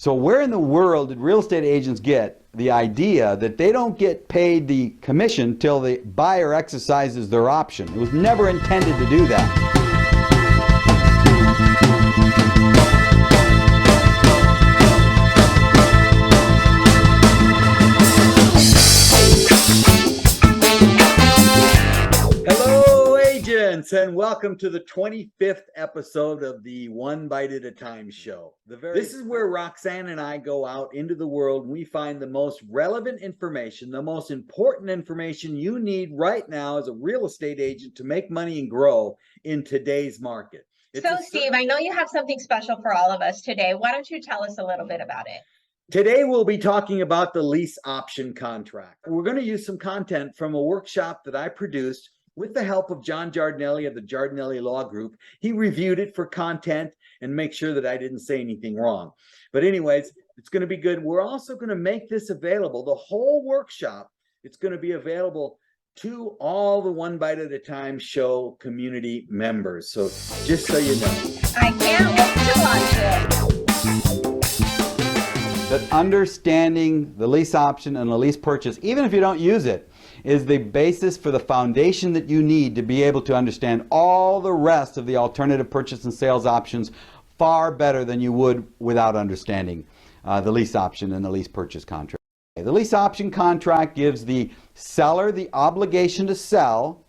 So where in the world did real estate agents get the idea that they don't get paid the commission till the buyer exercises their option? It was never intended to do that. And welcome to the 25th episode of the One Bite at a Time show. This is where Roxanne and I go out into the world and we find the most relevant information, the most important information you need right now as a real estate agent to make money and grow in today's market. So Steve, I know you have something special for all of us today. Why don't you tell us a little bit about it? Today, we'll be talking about the lease option contract. We're going to use some content from a workshop that I produced with the help of John Giardinelli of the Giardinelli Law Group. He reviewed it for content and make sure that I didn't say anything wrong. But anyways, it's going to be good. We're also going to make this available, the whole workshop. It's going to be available to all the One Bite at a Time show community members. So just so you know. I can't wait to watch it. That understanding the lease option and the lease purchase, even if you don't use it, is the basis for the foundation that you need to be able to understand all the rest of the alternative purchase and sales options far better than you would without understanding the lease option and the lease purchase contract. The lease option contract gives the seller the obligation to sell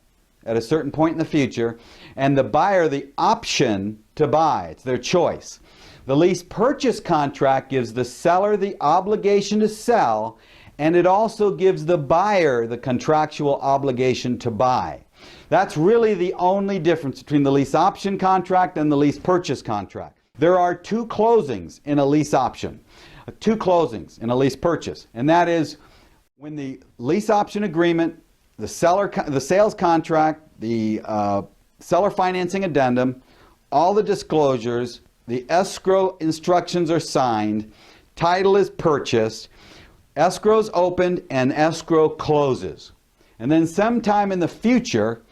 at a certain point in the future and the buyer the option to buy. It's their choice. The lease purchase contract gives the seller the obligation to sell, and it also gives the buyer the contractual obligation to buy. That's really the only difference between the lease option contract and the lease purchase contract. There are two closings in a lease option, two closings in a lease purchase, and that is when the lease option agreement, the sales contract, the seller financing addendum, all the disclosures, the escrow instructions are signed, title is purchased, escrow's opened, and escrow closes. And then sometime in the future,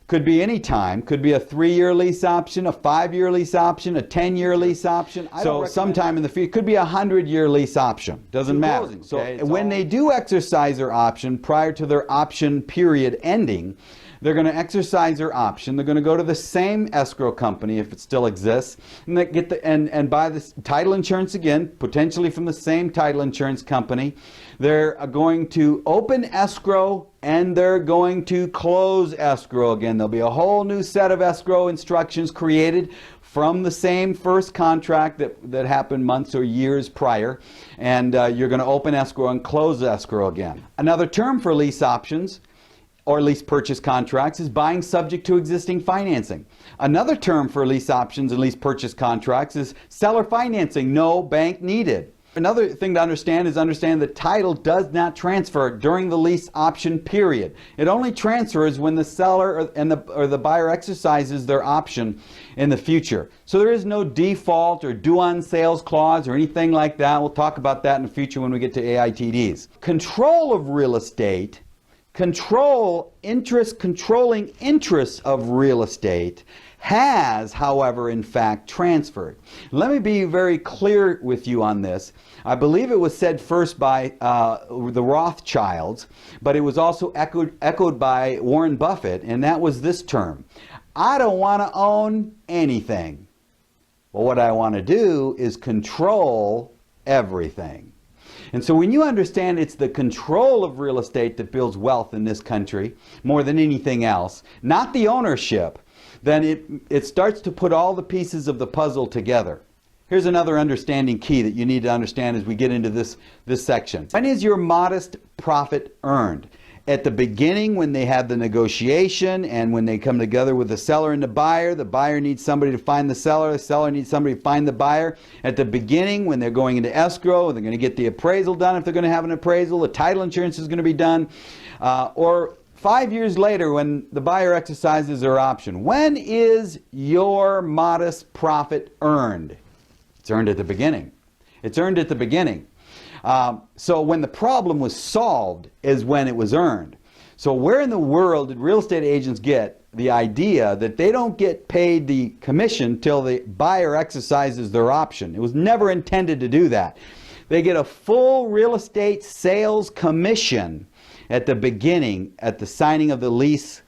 could be any time, could be a 3-year lease option, a 5-year lease option, a 10-year lease option. So sometime in the future, could be a 100-year lease option. Doesn't matter. So when they do exercise their option prior to their option period ending, they're going to exercise their option. They're going to go to the same escrow company if it still exists, and they get and buy the title insurance again, potentially from the same title insurance company. They're going to open escrow and they're going to close escrow again. There'll be a whole new set of escrow instructions created from the same first contract that happened months or years prior, and you're going to open escrow and close escrow again. Another term for lease options or lease purchase contracts is buying subject to existing financing. Another term for lease options and lease purchase contracts is seller financing, no bank needed. Another thing to understand is that title does not transfer during the lease option period. It only transfers when the seller or the buyer exercises their option in the future. So there is no default or due on sales clause or anything like that. We'll talk about that in the future when we get to AITDs. Control of real estate, controlling interests of real estate has, however, in fact, transferred. Let me be very clear with you on this. I believe it was said first by the Rothschilds, but it was also echoed by Warren Buffett, and that was this term: I don't want to own anything. Well, what I want to do is control everything. And so when you understand it's the control of real estate that builds wealth in this country more than anything else, not the ownership, then it starts to put all the pieces of the puzzle together. Here's another understanding key that you need to understand as we get into this section. When is your modest profit earned? At the beginning, when they have the negotiation and when they come together with the seller and the buyer needs somebody to find the seller needs somebody to find the buyer. At the beginning, when they're going into escrow, they're going to get the appraisal done if they're going to have an appraisal, the title insurance is going to be done, or 5 years later when the buyer exercises their option. When is your modest profit earned? It's earned at the beginning. It's earned at the beginning. So when the problem was solved is when it was earned. So where in the world did real estate agents get the idea that they don't get paid the commission till the buyer exercises their option. It was never intended to do that. They get a full real estate sales commission at the beginning, at the signing of the lease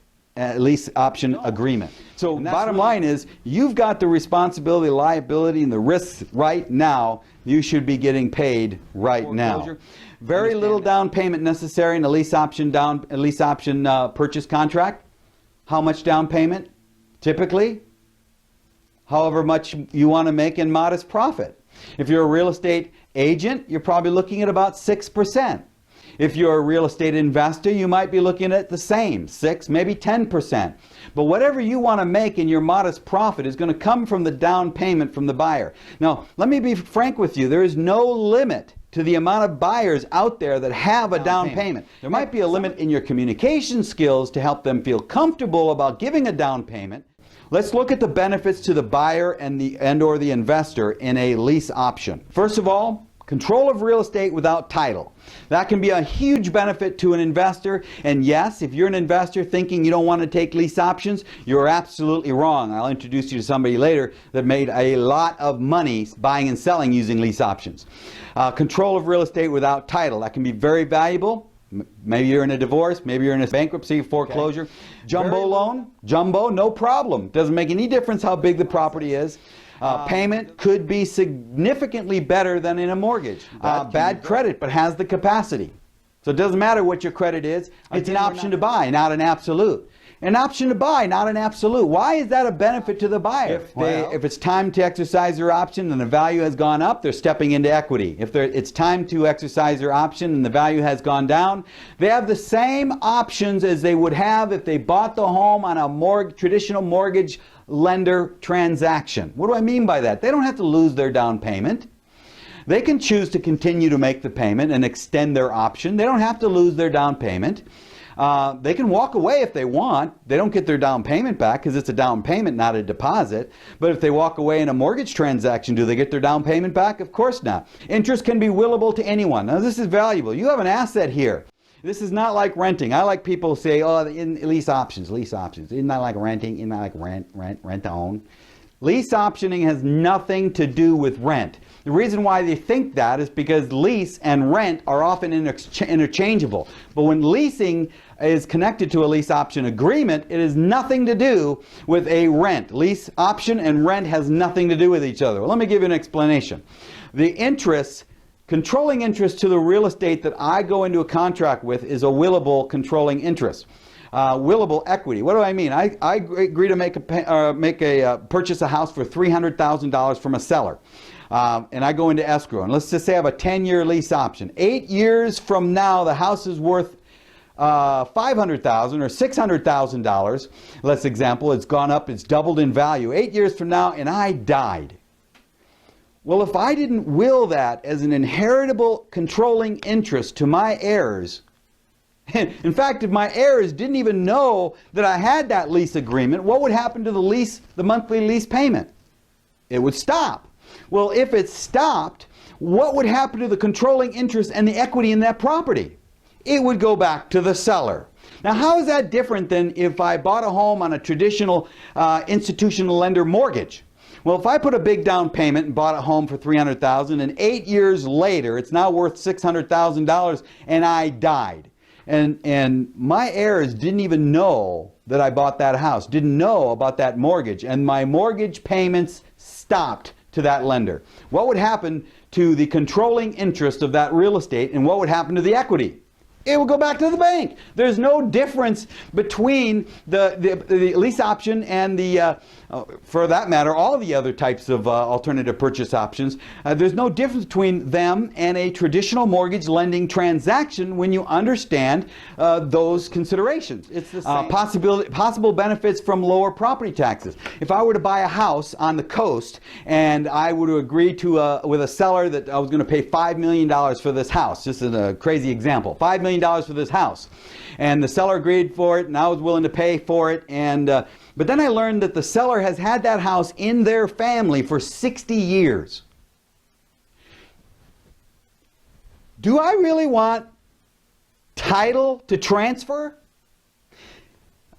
option agreement. So bottom line is, you've got the responsibility, liability, and the risks right now. You should be getting paid right now. Very little down payment necessary in a lease option purchase contract. How much down payment? Typically, however much you want to make in modest profit. If you're a real estate agent, you're probably looking at about 6%. If you're a real estate investor, you might be looking at the same, 6, maybe 10%. But whatever you want to make in your modest profit is going to come from the down payment from the buyer. Now, let me be frank with you. There is no limit to the amount of buyers out there that have a down payment. There might be a limit in your communication skills to help them feel comfortable about giving a down payment. Let's look at the benefits to the buyer and or the investor in a lease option. First of all, control of real estate without title. That can be a huge benefit to an investor. And yes, if you're an investor thinking you don't want to take lease options, you're absolutely wrong. I'll introduce you to somebody later that made a lot of money buying and selling using lease options. Control of real estate without title. That can be very valuable. Maybe you're in a divorce, maybe you're in a bankruptcy, foreclosure. Okay. Jumbo loan, no problem. Doesn't make any difference how big the property is. Payment could be significantly better than in a mortgage. Bad credit, but has the capacity. So it doesn't matter what your credit is. It's an option to buy, not an absolute. An option to buy, not an absolute. Why is that a benefit to the buyer? If it's time to exercise their option and the value has gone up, they're stepping into equity. If it's time to exercise their option and the value has gone down, they have the same options as they would have if they bought the home on a traditional mortgage lender transaction. What do I mean by that? They don't have to lose their down payment. They can choose to continue to make the payment and extend their option. They don't have to lose their down payment. They can walk away if they want. They don't get their down payment back because it's a down payment, not a deposit. But if they walk away in a mortgage transaction, do they get their down payment back? Of course not. Interest can be willable to anyone. Now this is valuable. You have an asset here. This is not like renting. I like people who say, oh, in lease options. It's not like renting, it's not like rent to own. Lease optioning has nothing to do with rent. The reason why they think that is because lease and rent are often interchangeable. But when leasing is connected to a lease option agreement, it has nothing to do with a rent. Lease option and rent has nothing to do with each other. Well, let me give you an explanation. The interest, controlling interest to the real estate that I go into a contract with is a willable controlling interest. Willable equity. What do I mean? I agree to purchase a house for $300,000 from a seller. And I go into escrow. And let's just say I have a 10-year lease option. 8 years from now, the house is worth $500,000 or $600,000. Let's example, it's gone up, it's doubled in value. 8 years from now, and I died. Well, if I didn't will that as an inheritable controlling interest to my heirs, in fact, if my heirs didn't even know that I had that lease agreement, what would happen to the monthly lease payment? It would stop. Well, if it stopped, what would happen to the controlling interest and the equity in that property? It would go back to the seller. Now, how is that different than if I bought a home on a traditional institutional lender mortgage? Well, if I put a big down payment and bought a home for $300,000 and 8 years later it's now worth $600,000 and I died, and my heirs didn't even know that I bought that house, didn't know about that mortgage, and my mortgage payments stopped to that lender, what would happen to the controlling interest of that real estate, and what would happen to the equity? It will go back to the bank. There's no difference between the lease option and for that matter, all the other types of alternative purchase options. There's no difference between them and a traditional mortgage lending transaction when you understand those considerations. It's the same. Possible benefits from lower property taxes. If I were to buy a house on the coast and I were to agree to with a seller that I was going to pay $5 million for this house, just as a crazy example, $5 million for this house, and the seller agreed for it and I was willing to pay for it, and but then I learned that the seller has had that house in their family for 60 years. Do I really want title to transfer?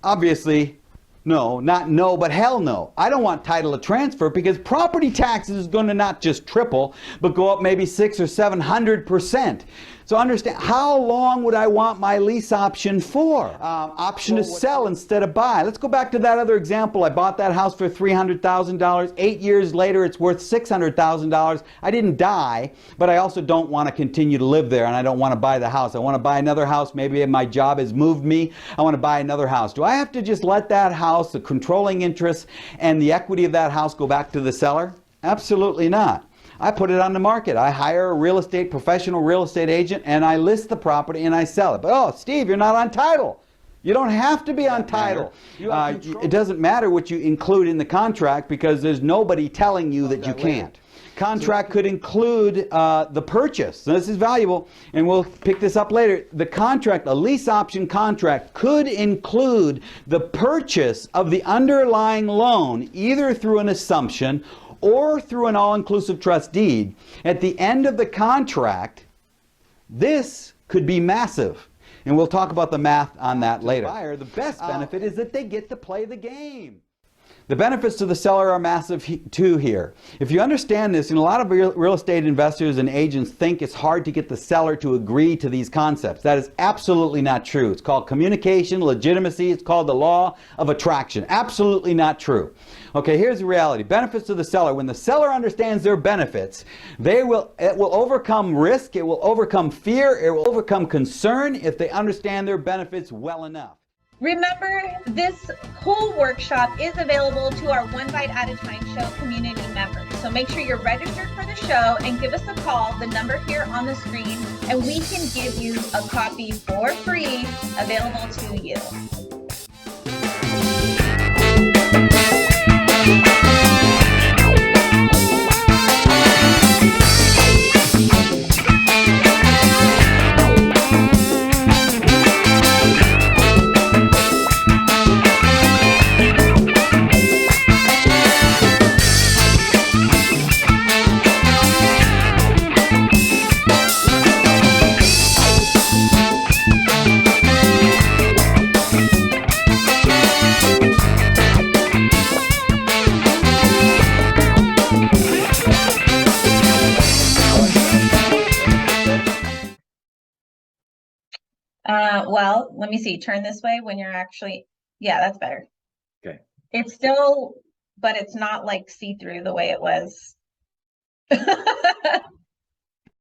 Obviously, No, not no, but hell no. I don't want title to transfer because property taxes is going to not just triple, but go up maybe 600 or 700%. So understand, how long would I want my lease option for? Option to sell instead of buy. Let's go back to that other example. I bought that house for $300,000. 8 years later, it's worth $600,000. I didn't die, but I also don't want to continue to live there, and I don't want to buy the house. I want to buy another house. Maybe my job has moved me. I want to buy another house. Do I have to just let that house, the controlling interest, and the equity of that house go back to the seller? Absolutely not. I put it on the market. I hire a professional real estate agent, and I list the property and I sell it. But oh, Steve, you're not on title. You don't have to be on title. It doesn't matter what you include in the contract because there's nobody telling you that you can't. Contract could include the purchase. So this is valuable, and we'll pick this up later. The contract, a lease option contract, could include the purchase of the underlying loan, either through an assumption or through an all-inclusive trust deed. At the end of the contract, this could be massive. And we'll talk about the math on that later. The best benefit is that they get to play the game. The benefits to the seller are massive too here. If you understand this, and a lot of real estate investors and agents think it's hard to get the seller to agree to these concepts. That is absolutely not true. It's called communication, legitimacy. It's called the law of attraction. Absolutely not true. Okay, here's the reality. Benefits to the seller. When the seller understands their benefits, it will overcome risk, it will overcome fear, it will overcome concern if they understand their benefits well enough. Remember, this whole workshop is available to our One Bite at a Time Show community members. So make sure you're registered for the show and give us a call, the number here on the screen, and we can give you a copy for free available to you. Well, let me see. Turn this way when you're actually, yeah, that's better. Okay. It's still, but it's not like see-through the way it was.